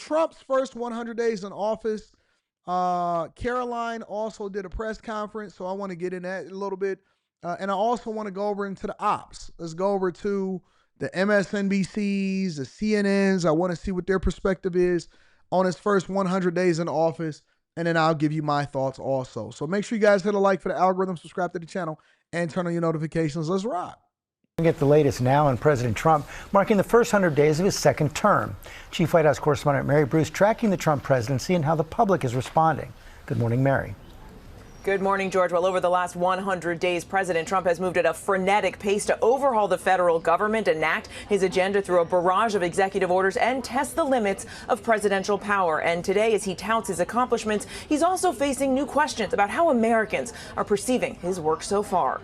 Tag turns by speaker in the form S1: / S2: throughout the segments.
S1: Trump's first 100 days in office, Caroline also did a press conference, so I want to get in that a little bit. And I also want to go over into the ops. Let's go over to the MSNBCs, the CNNs. I want to see what their perspective is on his first 100 days in office, and then I'll give you my thoughts also. So make sure you guys hit a like for the algorithm, subscribe to the channel, and turn on your notifications. Let's rock.
S2: We get the latest now on President Trump marking the first 100 days of his second term. Chief White House correspondent Mary Bruce tracking the Trump presidency and how the public is responding. Good morning, Mary.
S3: Good morning, George. Well, over the last 100 days, President Trump has moved at a frenetic pace to overhaul the federal government, enact his agenda through a barrage of executive orders, and test the limits of presidential power. And today, as he touts his accomplishments, he's also facing new questions about how Americans are perceiving his work so far.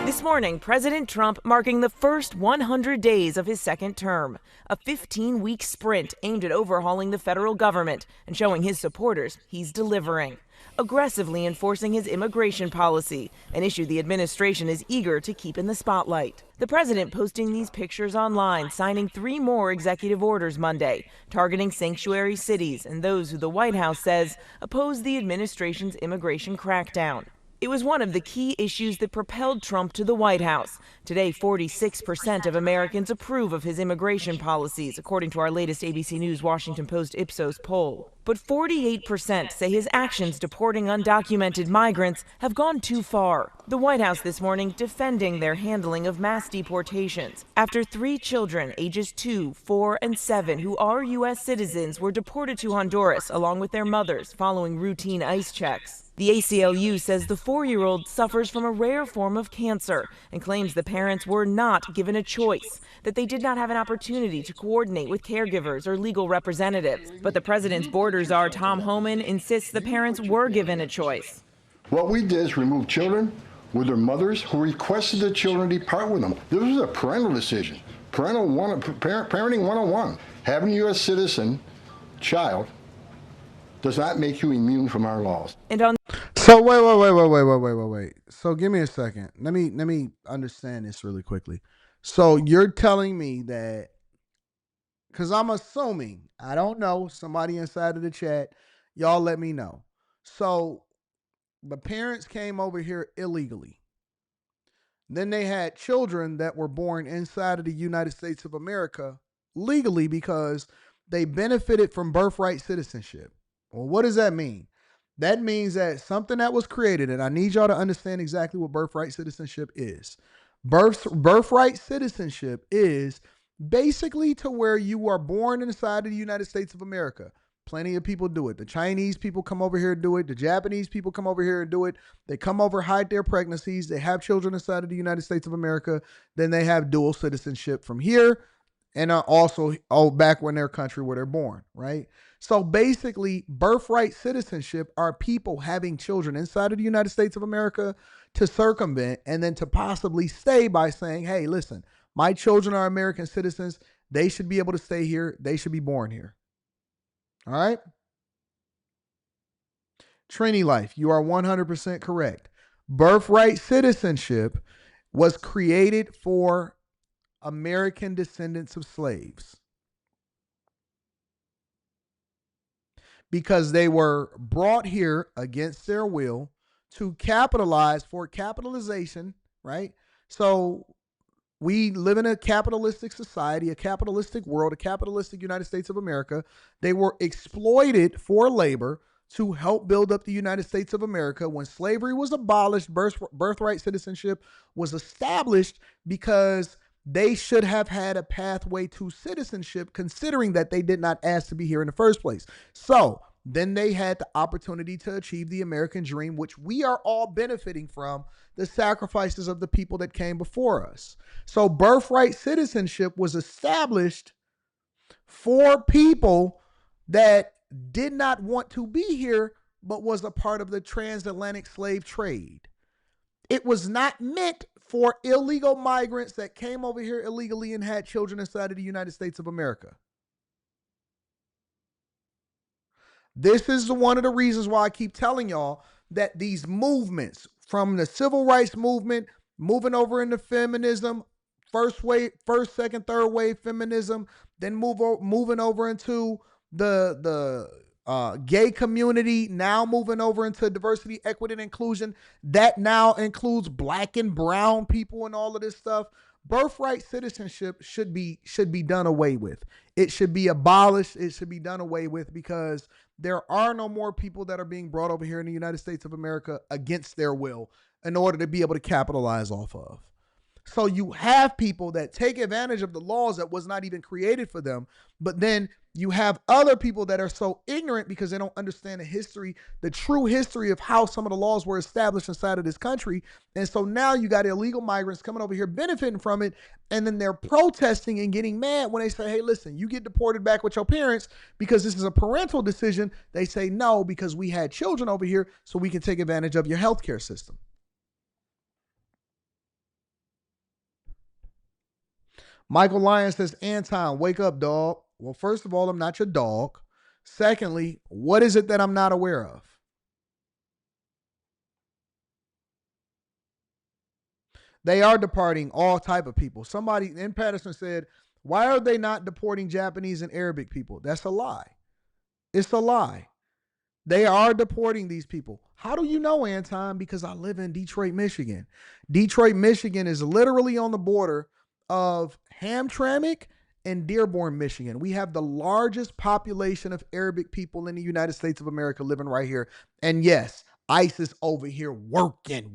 S3: This morning, President Trump marking the first 100 days of his second term, a 15-week sprint aimed at overhauling the federal government and showing his supporters he's delivering, aggressively enforcing his immigration policy, an issue the administration is eager to keep in the spotlight. The president posting these pictures online, signing 3 more executive orders Monday, targeting sanctuary cities and those who the White House says oppose the administration's immigration crackdown. It was one of the key issues that propelled Trump to the White House. Today, 46% of Americans approve of his immigration policies, according to our latest ABC News Washington Post Ipsos poll. But 48% say his actions deporting undocumented migrants have gone too far. The White House this morning defending their handling of mass deportations after 3 children, ages 2, 4, and 7, who are U.S. citizens, were deported to Honduras along with their mothers following routine ICE checks. The ACLU says the 4-year-old suffers from a rare form of cancer and claims the parents were not given a choice, that they did not have an opportunity to coordinate with caregivers or legal representatives. But the president's border czar, Tom Homan, insists the parents were given a choice.
S4: What we did is remove children with their mothers who requested the children depart with them. This was a parental decision. Parenting 101. Having a U.S. citizen child does not make you immune from our laws.
S3: And on
S1: So wait. So give me a second. Let me understand this really quickly. So you're telling me that, because I'm assuming, I don't know, somebody inside of the chat, y'all let me know. So the parents came over here illegally. Then they had children that were born inside of the United States of America legally because they benefited from birthright citizenship. Well, what does that mean? That means that something that was created, and I need y'all to understand exactly what birthright citizenship is. Birthright citizenship is basically to where you are born inside of the United States of America. Plenty of people do it. The Chinese people come over here and do it. The Japanese people come over here and do it. They come over, hide their pregnancies. They have children inside of the United States of America. Then they have dual citizenship from here and also back in their country where they're born, right? So basically, birthright citizenship are people having children inside of the United States of America to circumvent and then to possibly stay by saying, hey, listen, my children are American citizens. They should be able to stay here. They should be born here. All right? Trini Life, you are 100% correct. Birthright citizenship was created for American descendants of slaves, because they were brought here against their will to capitalize for capitalization, right? So we live in a capitalistic society, a capitalistic world, a capitalistic United States of America. They were exploited for labor to help build up the United States of America. When slavery was abolished, birthright citizenship was established because they should have had a pathway to citizenship, considering that they did not ask to be here in the first place. So then they had the opportunity to achieve the American dream, which we are all benefiting from, the sacrifices of the people that came before us. So birthright citizenship was established for people that did not want to be here, but was a part of the transatlantic slave trade. It was not meant for illegal migrants that came over here illegally and had children inside of the United States of America. This is one of the reasons why I keep telling y'all that these movements, from the civil rights movement, moving over into feminism, first wave, first, second, third wave feminism, then moving over into the gay community, now moving over into diversity, equity, and inclusion. That now includes black and brown people and all of this stuff. Birthright citizenship should be done away with. It should be abolished. It should be done away with because there are no more people that are being brought over here in the United States of America against their will in order to be able to capitalize off of. So you have people that take advantage of the laws that was not even created for them, but then you have other people that are so ignorant because they don't understand the history, the true history of how some of the laws were established inside of this country. And so now you got illegal migrants coming over here benefiting from it, and then they're protesting and getting mad when they say, hey, listen, you get deported back with your parents because this is a parental decision. They say no, because we had children over here so we can take advantage of your healthcare system. Michael Lyons says, Anton, wake up, dog. Well, first of all, I'm not your dog. Secondly, what is it that I'm not aware of? They are deporting all type of people. Somebody in Patterson said, why are they not deporting Japanese and Arabic people? That's a lie. It's a lie. They are deporting these people. How do you know, Anton? Because I live in Detroit, Michigan. Detroit, Michigan is literally on the border of Hamtramck and Dearborn, Michigan. We have the largest population of Arabic people in the United States of America living right here. And yes, ICE is over here working.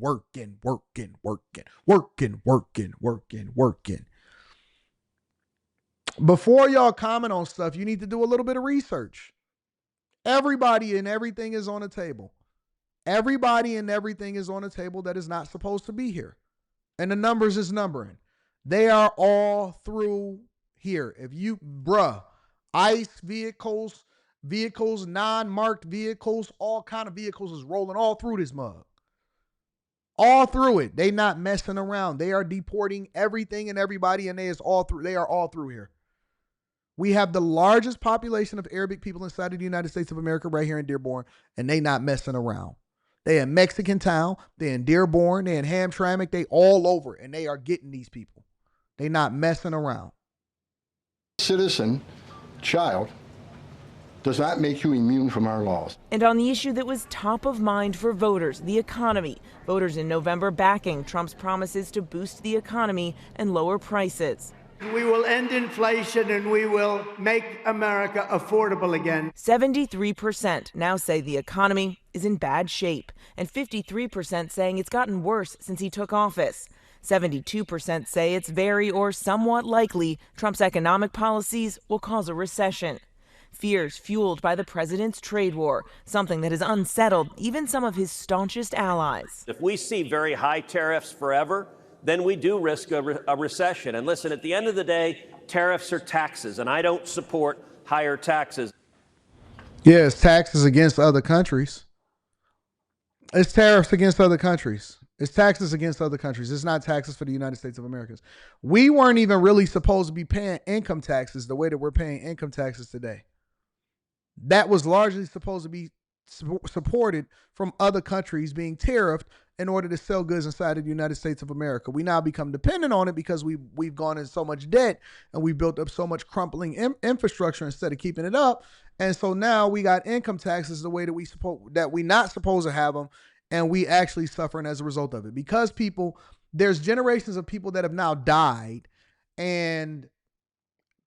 S1: Before y'all comment on stuff, you need to do a little bit of research. Everybody and everything is on the table. Everybody and everything is on the table that is not supposed to be here. And the numbers is numbering. They are all through here. If you, ICE vehicles, non-marked vehicles, all kind of vehicles is rolling all through this mug. All through it. They not messing around. They are deporting everything and everybody, and they are all through here. We have the largest population of Arabic people inside of the United States of America right here in Dearborn, and they not messing around. They in Mexican Town, they in Dearborn, they in Hamtramck, they all over, and they are getting these people. They not messing around.
S4: Citizen, child, does not make you immune from our laws.
S3: And on the issue that was top of mind for voters, the economy, voters in November backing Trump's promises to boost the economy and lower prices.
S5: We will end inflation and we will make America affordable again.
S3: 73% now say the economy is in bad shape, and 53% saying it's gotten worse since he took office. 72% say it's very or somewhat likely Trump's economic policies will cause a recession. Fears fueled by the president's trade war, something that has unsettled even some of his staunchest allies.
S6: If we see very high tariffs forever, then we do risk a recession. And listen, at the end of the day, tariffs are taxes, and I don't support higher taxes.
S1: Yeah, it's taxes against other countries. It's tariffs against other countries. It's taxes against other countries. It's not taxes for the United States of America. We weren't even really supposed to be paying income taxes the way that we're paying income taxes today. That was largely supposed to be supported from other countries being tariffed in order to sell goods inside of the United States of America. We now become dependent on it because we've gone in so much debt and we built up so much crumbling infrastructure instead of keeping it up. And so now we got income taxes the way that we not supposed to have them, and we actually suffering as a result of it because there's generations of people that have now died, and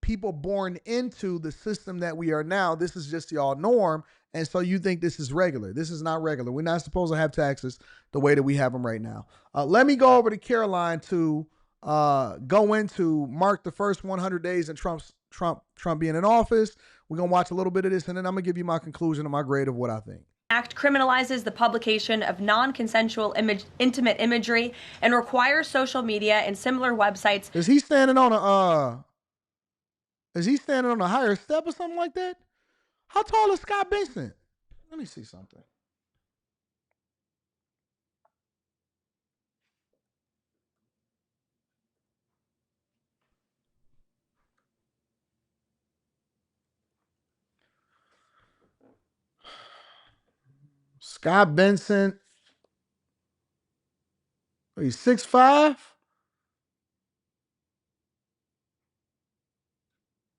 S1: people born into the system that we are now. This is just y'all norm. And so you think this is regular. This is not regular. We're not supposed to have taxes the way that we have them right now. Let me go over to Caroline to go into mark the first 100 days in Trump being in office. We're going to watch a little bit of this, and then I'm going to give you my conclusion and my grade of what I think.
S7: Act criminalizes the publication of non-consensual intimate imagery and requires social media and similar websites.
S1: Is he standing on a higher step or something like that? How tall is Scott Benson? Let me see something. Scott Benson. He's 6'5".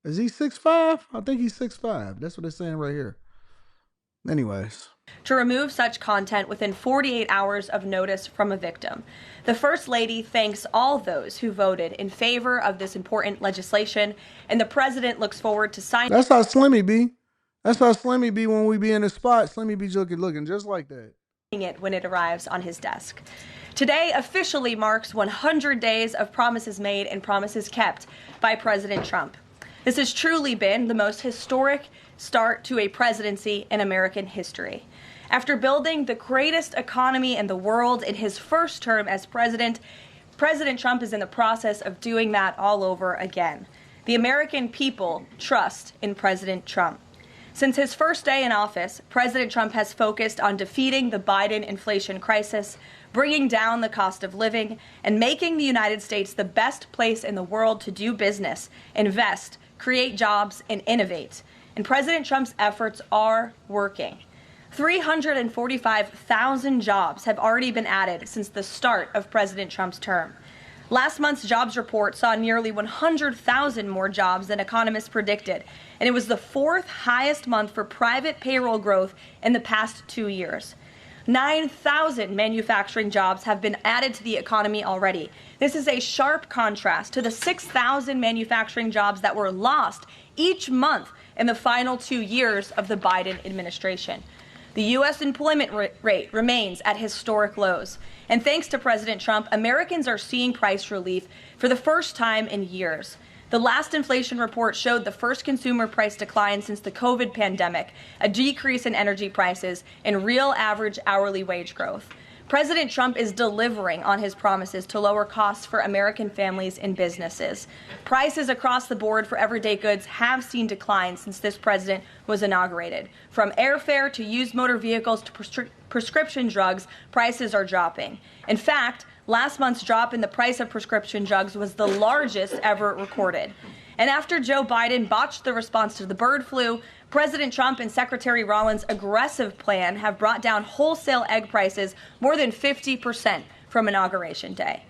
S1: Is he 6'5"? I think he's 6'5". That's what it's saying right here. Anyways.
S7: To remove such content within 48 hours of notice from a victim. The First Lady thanks all those who voted in favor of this important legislation, and the president looks forward to signing.
S1: That's how Slimmy be. That's how Slimmy be when we be in the spot. Slimmy be looking just like that.
S7: It when it arrives on his desk. Today officially marks 100 days of promises made and promises kept by President Trump. This has truly been the most historic start to a presidency in American history. After building the greatest economy in the world in his first term as president, President Trump is in the process of doing that all over again. The American people trust in President Trump. Since his first day in office, President Trump has focused on defeating the Biden inflation crisis, bringing down the cost of living, and making the United States the best place in the world to do business, invest, create jobs, and innovate. And President Trump's efforts are working. 345,000 jobs have already been added since the start of President Trump's term. Last month's jobs report saw nearly 100,000 more jobs than economists predicted, and it was the fourth highest month for private payroll growth in the past 2 years. 9,000 manufacturing jobs have been added to the economy already. This is a sharp contrast to the 6,000 manufacturing jobs that were lost each month in the final 2 years of the Biden administration. The U.S. employment rate remains at historic lows. And thanks to President Trump, Americans are seeing price relief for the first time in years. The last inflation report showed the first consumer price decline since the COVID pandemic, a decrease in energy prices, and real average hourly wage growth. President Trump is delivering on his promises to lower costs for American families and businesses. Prices across the board for everyday goods have seen declines since this president was inaugurated. From airfare to used motor vehicles to prescription drugs, prices are dropping. In fact, last month's drop in the price of prescription drugs was the largest ever recorded. And after Joe Biden botched the response to the bird flu, President Trump and Secretary Rollins' aggressive plan have brought down wholesale egg prices more than 50% from Inauguration Day.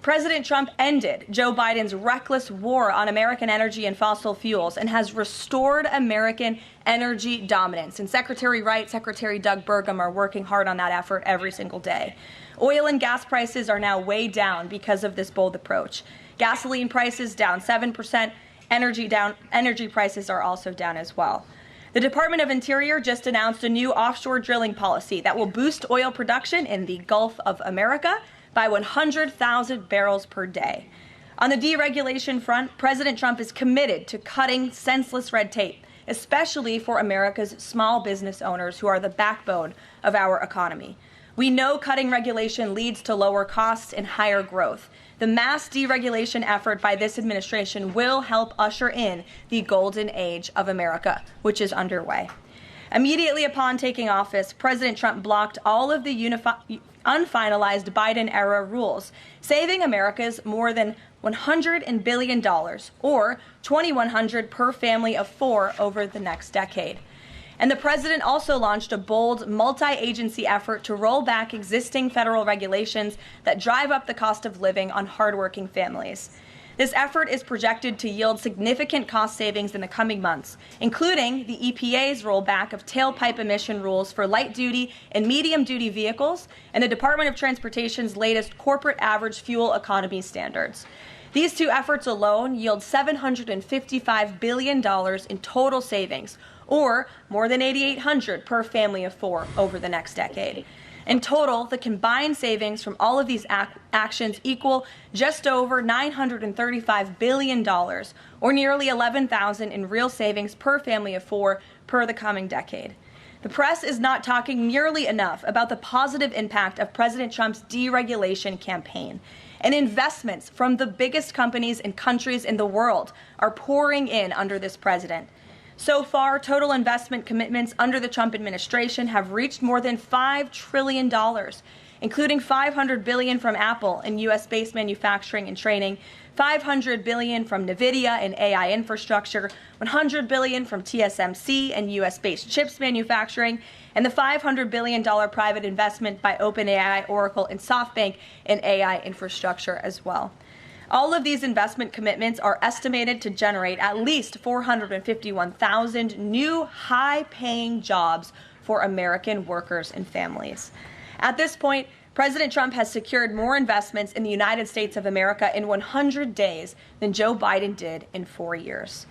S7: President Trump ended Joe Biden's reckless war on American energy and fossil fuels and has restored American energy dominance. And Secretary Wright, Secretary Doug Burgum are working hard on that effort every single day. Oil and gas prices are now way down because of this bold approach. Gasoline prices down 7%. Energy prices are also down as well. The Department of Interior just announced a new offshore drilling policy that will boost oil production in the Gulf of America by 100,000 barrels per day. On the deregulation front, President Trump is committed to cutting senseless red tape, especially for America's small business owners who are the backbone of our economy. We know cutting regulation leads to lower costs and higher growth. The mass deregulation effort by this administration will help usher in the golden age of America, which is underway. Immediately upon taking office, President Trump blocked all of the unfinalized Biden-era rules, saving Americans more than $100 billion, or $2,100 per family of four over the next decade. And the president also launched a bold multi-agency effort to roll back existing federal regulations that drive up the cost of living on hardworking families. This effort is projected to yield significant cost savings in the coming months, including the EPA's rollback of tailpipe emission rules for light-duty and medium-duty vehicles and the Department of Transportation's latest corporate average fuel economy standards. These two efforts alone yield $755 billion in total savings, or more than $8,800 per family of four over the next decade. In total, the combined savings from all of these actions equal just over $935 billion, or nearly $11,000 in real savings per family of four per the coming decade. The press is not talking nearly enough about the positive impact of President Trump's deregulation campaign. And investments from the biggest companies and countries in the world are pouring in under this president. So far, total investment commitments under the Trump administration have reached more than $5 trillion, including $500 billion from Apple in U.S.-based manufacturing and training, $500 billion from NVIDIA and AI infrastructure, $100 billion from TSMC and U.S.-based chips manufacturing, and the $500 billion private investment by OpenAI, Oracle, and SoftBank in AI infrastructure as well. All of these investment commitments are estimated to generate at least 451,000 new high-paying jobs for American workers and families. At this point, President Trump has secured more investments in the United States of America in 100 days than Joe Biden did in 4 years.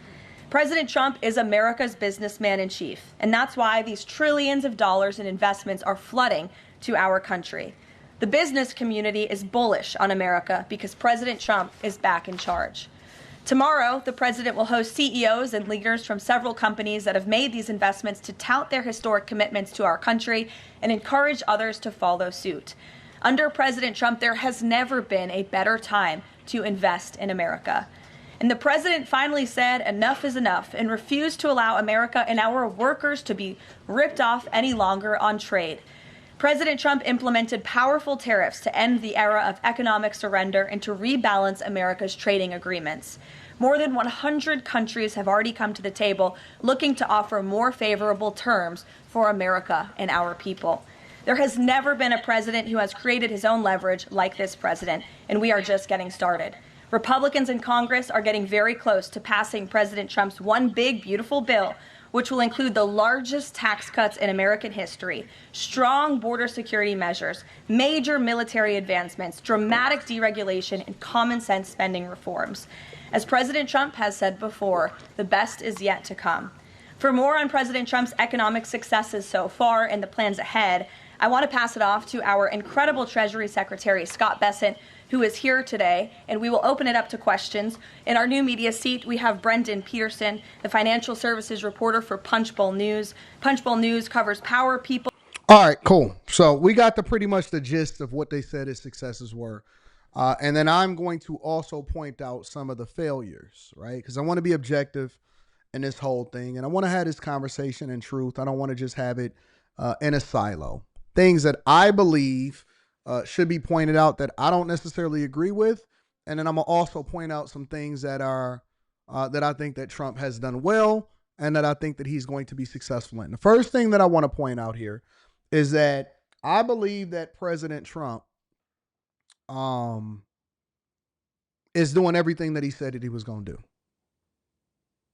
S7: President Trump is America's businessman in chief, and that's why these trillions of dollars in investments are flooding to our country. The business community is bullish on America because President Trump is back in charge. Tomorrow, the president will host CEOs and leaders from several companies that have made these investments to tout their historic commitments to our country and encourage others to follow suit. Under President Trump, there has never been a better time to invest in America. And the president finally said enough is enough and refused to allow America and our workers to be ripped off any longer on trade. President Trump implemented powerful tariffs to end the era of economic surrender and to rebalance America's trading agreements. More than 100 countries have already come to the table looking to offer more favorable terms for America and our people. There has never been a president who has created his own leverage like this president, and we are just getting started. Republicans in Congress are getting very close to passing President Trump's one big, beautiful bill, which will include the largest tax cuts in American history, strong border security measures, major military advancements, dramatic deregulation, and common sense spending reforms. As President Trump has said before, the best is yet to come. For more on President Trump's economic successes so far and the plans ahead, I want to pass it off to our incredible Treasury Secretary, Scott Bessent, who is here today, and we will open it up to questions. In our new media seat, we have Brendan Peterson, the financial services reporter for Punchbowl News. Punchbowl News covers power, people.
S1: All right, cool. So we got pretty much the gist of what they said his successes were. And then I'm going to also point out some of the failures, right? Because I want to be objective in this whole thing, and I want to have this conversation in truth. I don't want to just have it in a silo. Things that I believe should be pointed out that I don't necessarily agree with. And then I'm going to also point out some things that are that I think that Trump has done well and that I think that he's going to be successful in. The first thing that I want to point out here is that I believe that President Trump is doing everything that he said that he was going to do.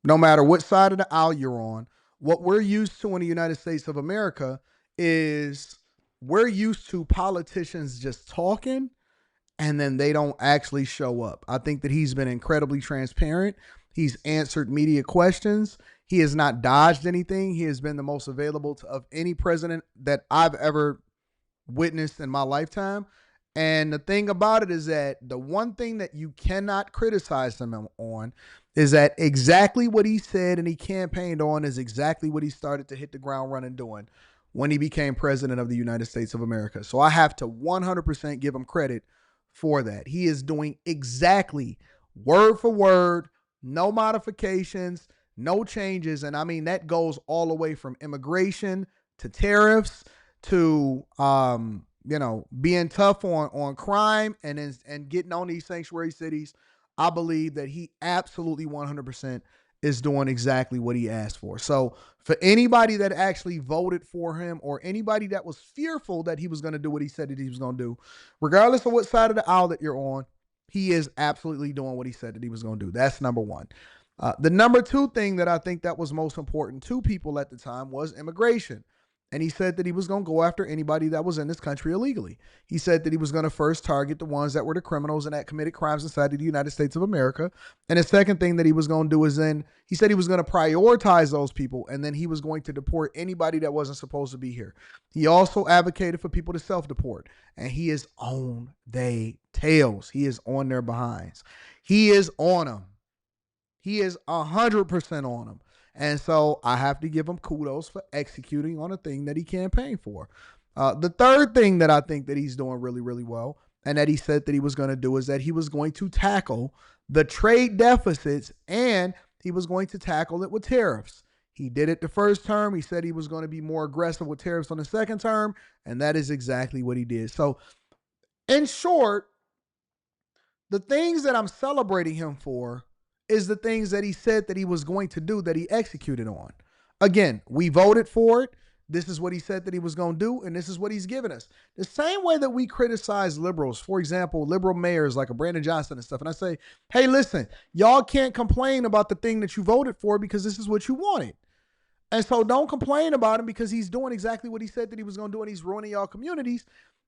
S1: No matter what side of the aisle you're on, what we're used to in the United States of America is we're used to politicians just talking and then they don't actually show up. I think that he's been incredibly transparent. He's answered media questions. He has not dodged anything. He has been the most available of any president that I've ever witnessed in my lifetime. And the thing about it is that the one thing that you cannot criticize him on is that exactly what he said and he campaigned on is exactly what he started to hit the ground running doing when he became president of the United States of America. So I have to 100% give him credit for that. He is doing exactly word for word, no modifications, no changes. And I mean, that goes all the way from immigration to tariffs to, being tough on crime and getting on these sanctuary cities. I believe that he absolutely 100% is doing exactly what he asked for. So for anybody that actually voted for him or anybody that was fearful that he was going to do what he said that he was going to do, regardless of what side of the aisle that you're on, he is absolutely doing what he said that he was going to do. That's number one. The number two thing that I think that was most important to people at the time was immigration. And he said that he was going to go after anybody that was in this country illegally. He said that he was going to first target the ones that were the criminals and that committed crimes inside of the United States of America. And the second thing that he was going to do is then he said he was going to prioritize those people and then he was going to deport anybody that wasn't supposed to be here. He also advocated for people to self-deport, and he is on they tails. He is on their behinds. He is on them. He is 100% on them. And so I have to give him kudos for executing on a thing that he campaigned for. The third thing that I think that he's doing really, really well and that he said that he was going to do is that he was going to tackle the trade deficits and he was going to tackle it with tariffs. He did it the first term. He said he was going to be more aggressive with tariffs on the second term, and that is exactly what he did. So in short, the things that I'm celebrating him for is the things that he said that he was going to do that he executed on. Again, we voted for it. This is what he said that he was going to do, and this is what he's given us. The same way that we criticize liberals, for example, liberal mayors like a Brandon Johnson and stuff, and I say, hey, listen, y'all can't complain about the thing that you voted for because this is what you wanted. And so don't complain about him because he's doing exactly what he said that he was going to do, and he's ruining y'all communities.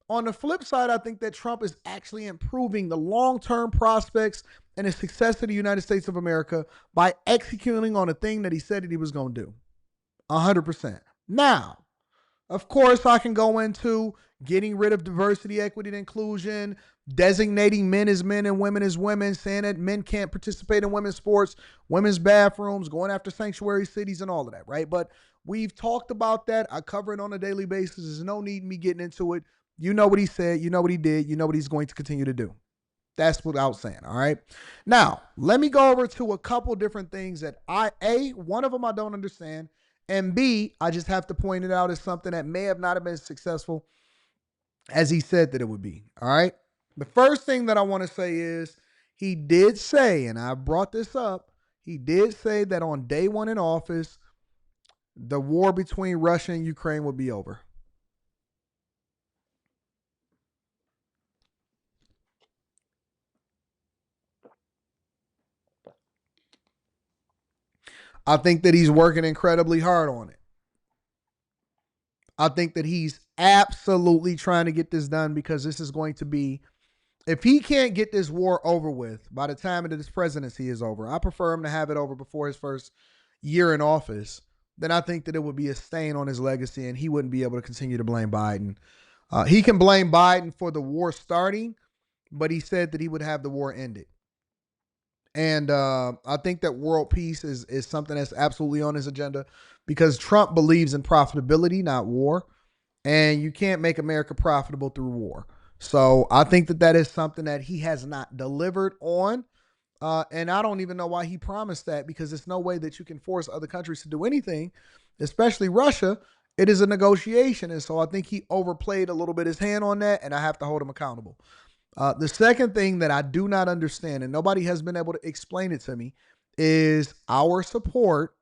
S1: On the flip side, I think that Trump is actually improving the long-term prospects and the success of the United States of America by executing on a thing that he said that he was going to do. 100%. Now, of course, I can go into getting rid of diversity, equity, and inclusion, designating men as men and women as women, saying that men can't participate in women's sports, women's bathrooms, going after sanctuary cities and all of that, right? But we've talked about that. I cover it on a daily basis. There's no need in me getting into it. You know what he said. You know what he did. You know what he's going to continue to do. That's without saying, all right? Now, let me go over to a couple different things that one of them I don't understand, and B, I just have to point it out as something that may have not been as successful as he said that it would be, all right? The first thing that I want to say is he did say, and I brought this up, he did say that on day one in office, the war between Russia and Ukraine would be over. I think that he's working incredibly hard on it. I think that he's absolutely trying to get this done because this is going to be, if he can't get this war over with by the time that his presidency is over, I prefer him to have it over before his first year in office, then I think that it would be a stain on his legacy and he wouldn't be able to continue to blame Biden. He can blame Biden for the war starting, but he said that he would have the war ended. And I think that world peace is something that's absolutely on his agenda because Trump believes in profitability, not war. And you can't make America profitable through war. So I think that is something that he has not delivered on. And I don't even know why he promised that because there's no way that you can force other countries to do anything, especially Russia. It is a negotiation. And so I think he overplayed a little bit his hand on that, and I have to hold him accountable. The second thing that I do not understand, and nobody has been able to explain it to me, is our support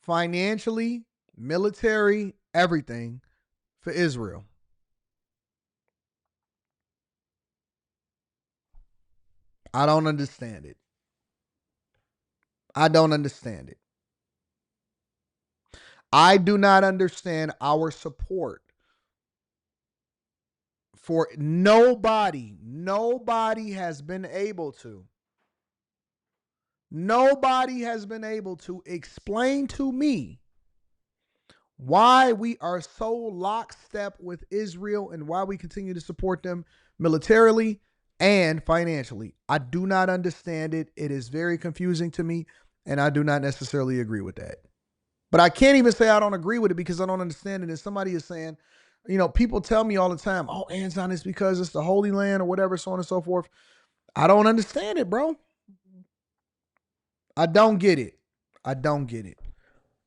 S1: financially, military, everything for Israel. I don't understand it. I don't understand it. I do not understand our support for nobody has been able to explain to me why we are so lockstep with Israel and why we continue to support them militarily and financially. I do not understand it. It is very confusing to me, and I do not necessarily agree with that. But I can't even say I don't agree with it because I don't understand it. And somebody is saying, people tell me all the time, oh, Anton, it's because it's the Holy Land or whatever, so on and so forth. I don't understand it, bro. I don't get it.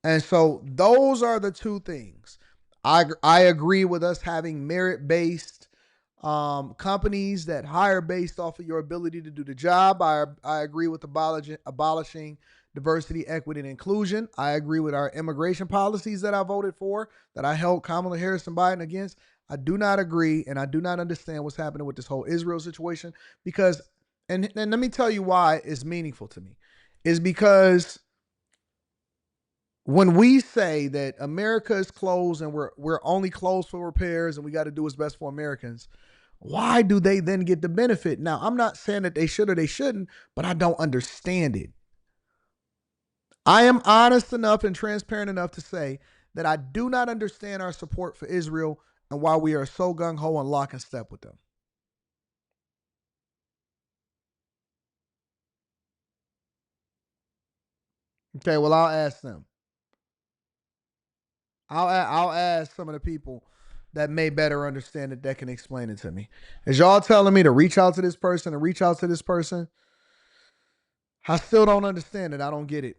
S1: And so those are the two things. I agree with us having merit-based companies that hire based off of your ability to do the job. I agree with abolishing diversity, equity, and inclusion. I agree with our immigration policies that I voted for, that I held Kamala Harris and Biden against. I do not agree, and I do not understand what's happening with this whole Israel situation because, and let me tell you why it's meaningful to me, is because when we say that America is closed and we're only closed for repairs and we got to do what's best for Americans, why do they then get the benefit? Now, I'm not saying that they should or they shouldn't, but I don't understand it. I am honest enough and transparent enough to say that I do not understand our support for Israel and why we are so gung-ho and lock and step with them. Okay, well, I'll ask them. I'll ask some of the people that may better understand it that can explain it to me. Is y'all telling me to reach out to this person and reach out to this person? I still don't understand it. I don't get it.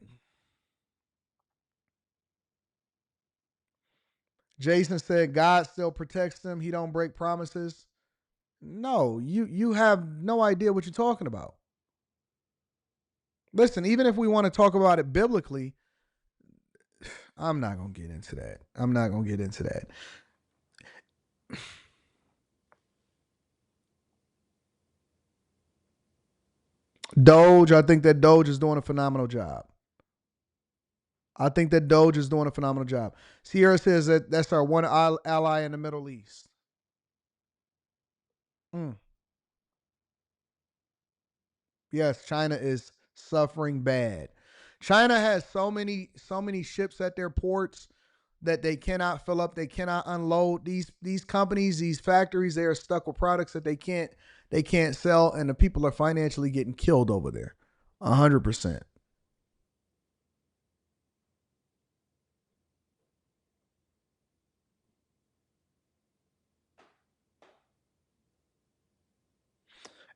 S1: Jason said God still protects them. He don't break promises. No, you have no idea what you're talking about. Listen, even if we want to talk about it biblically, I'm not gonna get into that. I'm not gonna get into that. Doge, I think that Doge is doing a phenomenal job. I think that Doge is doing a phenomenal job. Sierra says that that's our one ally in the Middle East. Mm. Yes, China is suffering bad. China has so many ships at their ports that they cannot fill up, they cannot unload. These companies, these factories, they are stuck with products that they can't sell, and the people are financially getting killed over there. 100%.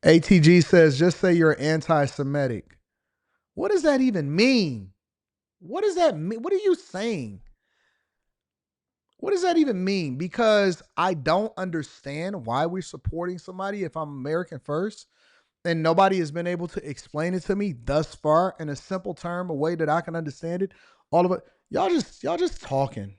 S1: ATG says, just say you're anti-Semitic. What does that even mean? What does that mean? What are you saying? What does that even mean? Because I don't understand why we're supporting somebody if I'm American first, and nobody has been able to explain it to me thus far in a simple term, a way that I can understand it. All of it, y'all just talking.